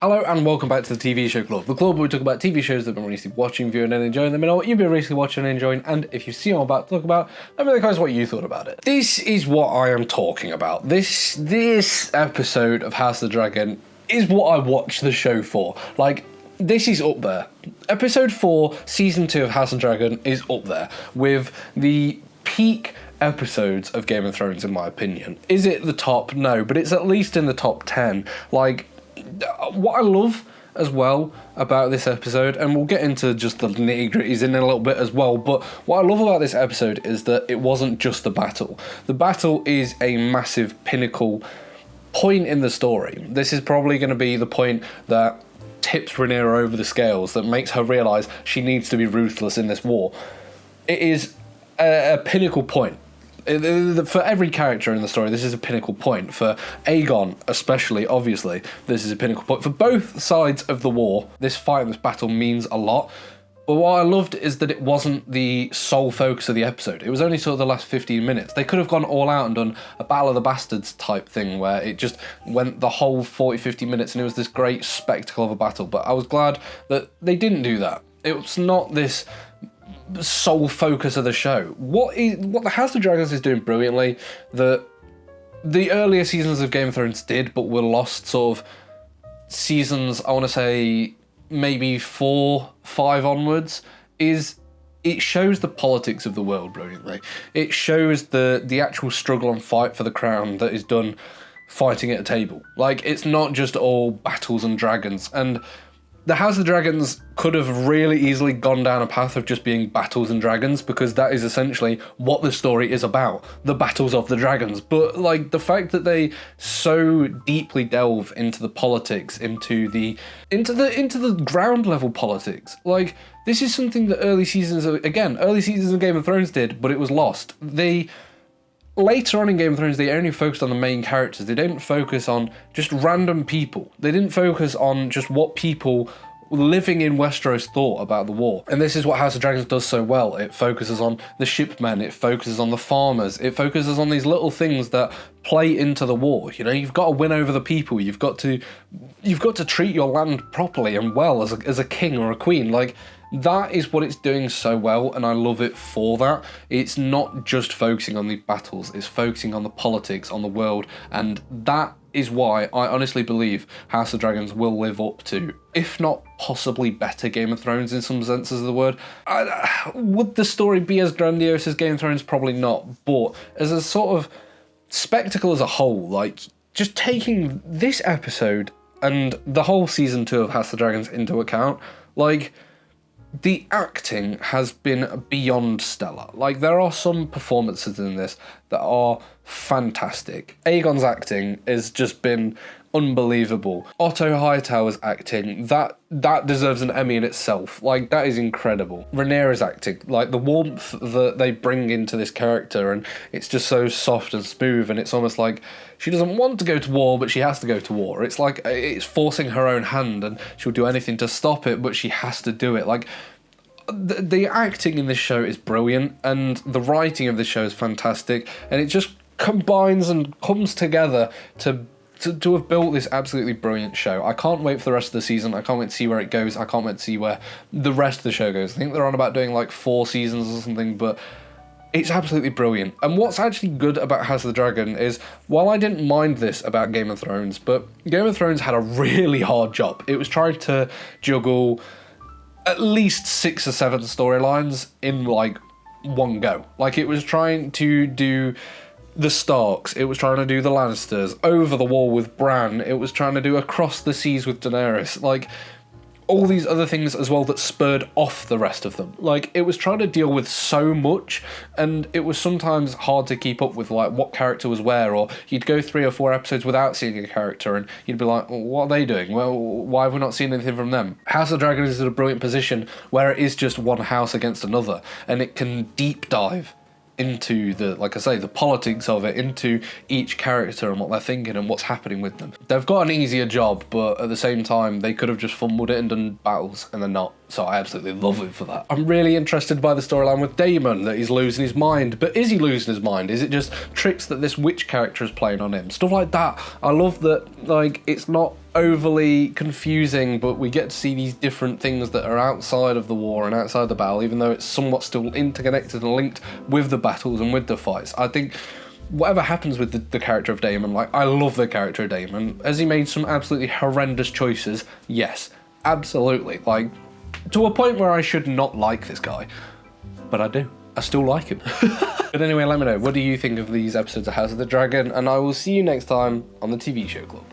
Hello and welcome back to the TV Show Club, the club where we talk about TV shows that we've been recently watching, viewing and enjoying them, and what you've been recently watching and enjoying, and if you've seen what I'm about to talk about, let me know in the comments what you thought about it. This is what I am talking about. This episode of House of the Dragon is what I watch the show for. Like, this is up there. Episode 4, Season 2 of House of the Dragon is up there with the peak episodes of Game of Thrones, in my opinion. Is it the top? No, but it's at least in the top 10. Like, what I love as well about this episode, and we'll get into just the nitty-gritties in a little bit as well, but what I love about this episode is that it wasn't just the battle. The battle is a massive pinnacle point in the story. This is probably going to be the point that tips Rhaenyra over the scales, that makes her realise she needs to be ruthless in this war. It is a pinnacle point. For every character in the story, this is a pinnacle point. For Aegon, especially, obviously, this is a pinnacle point. For both sides of the war, this fight and this battle means a lot. But what I loved is that it wasn't the sole focus of the episode. It was only sort of the last 15 minutes. They could have gone all out and done a Battle of the Bastards type thing where it just went the whole 40-50 minutes and it was this great spectacle of a battle. But I was glad that they didn't do that. It was not this sole focus of the show. What the House of Dragons is doing brilliantly, that the earlier seasons of Game of Thrones did, but were lost sort of seasons, I want to say maybe 4, 5 onwards, is it shows the politics of the world brilliantly. It shows the actual struggle and fight for the crown that is done fighting at a table. Like, it's not just all battles and dragons. And the House of Dragons could have really easily gone down a path of just being battles and dragons, because that is essentially what the story is about, the battles of the dragons. But like, the fact that they so deeply delve into the politics, into the ground level politics, like, this is something that early seasons of Game of Thrones did, but it was lost. Later on in Game of Thrones, they only focused on the main characters. They didn't focus on just random people. They didn't focus on just what people living in Westeros thought about the war. And this is what House of Dragons does so well. It focuses on the shipmen, it focuses on the farmers, it focuses on these little things that play into the war. You know, you've got to win over the people, you've got to treat your land properly and well as a king or a queen. Like, that is what it's doing so well, and I love it for that. It's not just focusing on the battles, it's focusing on the politics, on the world, and that is why I honestly believe House of Dragons will live up to, if not possibly better, Game of Thrones in some senses of the word. Would the story be as grandiose as Game of Thrones? Probably not, but as a sort of spectacle as a whole, like, just taking this episode and the whole season 2 of House of Dragons into account, like, the acting has been beyond stellar. Like, there are some performances in this that are fantastic. Aegon's acting has just been unbelievable. Otto Hightower's acting, that deserves an Emmy in itself. Like, that is incredible. Rhaenyra's acting, like, the warmth that they bring into this character, and it's just so soft and smooth, and it's almost like she doesn't want to go to war, but she has to go to war. It's like, it's forcing her own hand, and she'll do anything to stop it, but she has to do it. Like, the acting in this show is brilliant, and the writing of this show is fantastic, and it just combines and comes together to have built this absolutely brilliant show. I can't wait for the rest of the season. I can't wait to see where it goes. I can't wait to see where the rest of the show goes. I think they're on about doing like 4 seasons or something, but it's absolutely brilliant. And what's actually good about House of the Dragon is, while I didn't mind this about Game of Thrones, but Game of Thrones had a really hard job. It was trying to juggle at least 6 or 7 storylines in like one go. Like, it was trying to do the Starks, it was trying to do the Lannisters, over the wall with Bran, it was trying to do across the seas with Daenerys, like, all these other things as well that spurred off the rest of them. Like, it was trying to deal with so much, and it was sometimes hard to keep up with, like, what character was where, or you'd go 3 or 4 episodes without seeing a character, and you'd be like, well, what are they doing? Well, why have we not seen anything from them? House of Dragons is in a brilliant position where it is just one house against another, and it can deep dive into the, like I say, the politics of it, into each character and what they're thinking and what's happening with them. They've got an easier job, but at the same time, they could have just fumbled it and done battles, and they're not. So I absolutely love it for that. I'm really interested by the storyline with Daemon, that he's losing his mind. But is he losing his mind? Is it just tricks that this witch character is playing on him? Stuff like that. I love that, like, it's not overly confusing, but we get to see these different things that are outside of the war and outside the battle, even though it's somewhat still interconnected and linked with the battles and with the fights. I think whatever happens with the character of Damon, like, I love the character of Damon. Has he made some absolutely horrendous choices? Yes, absolutely. Like, to a point where I should not like this guy, but I do. I still like him. But anyway, let me know, what do you think of these episodes of House of the Dragon? And I will see you next time on the TV Show Club.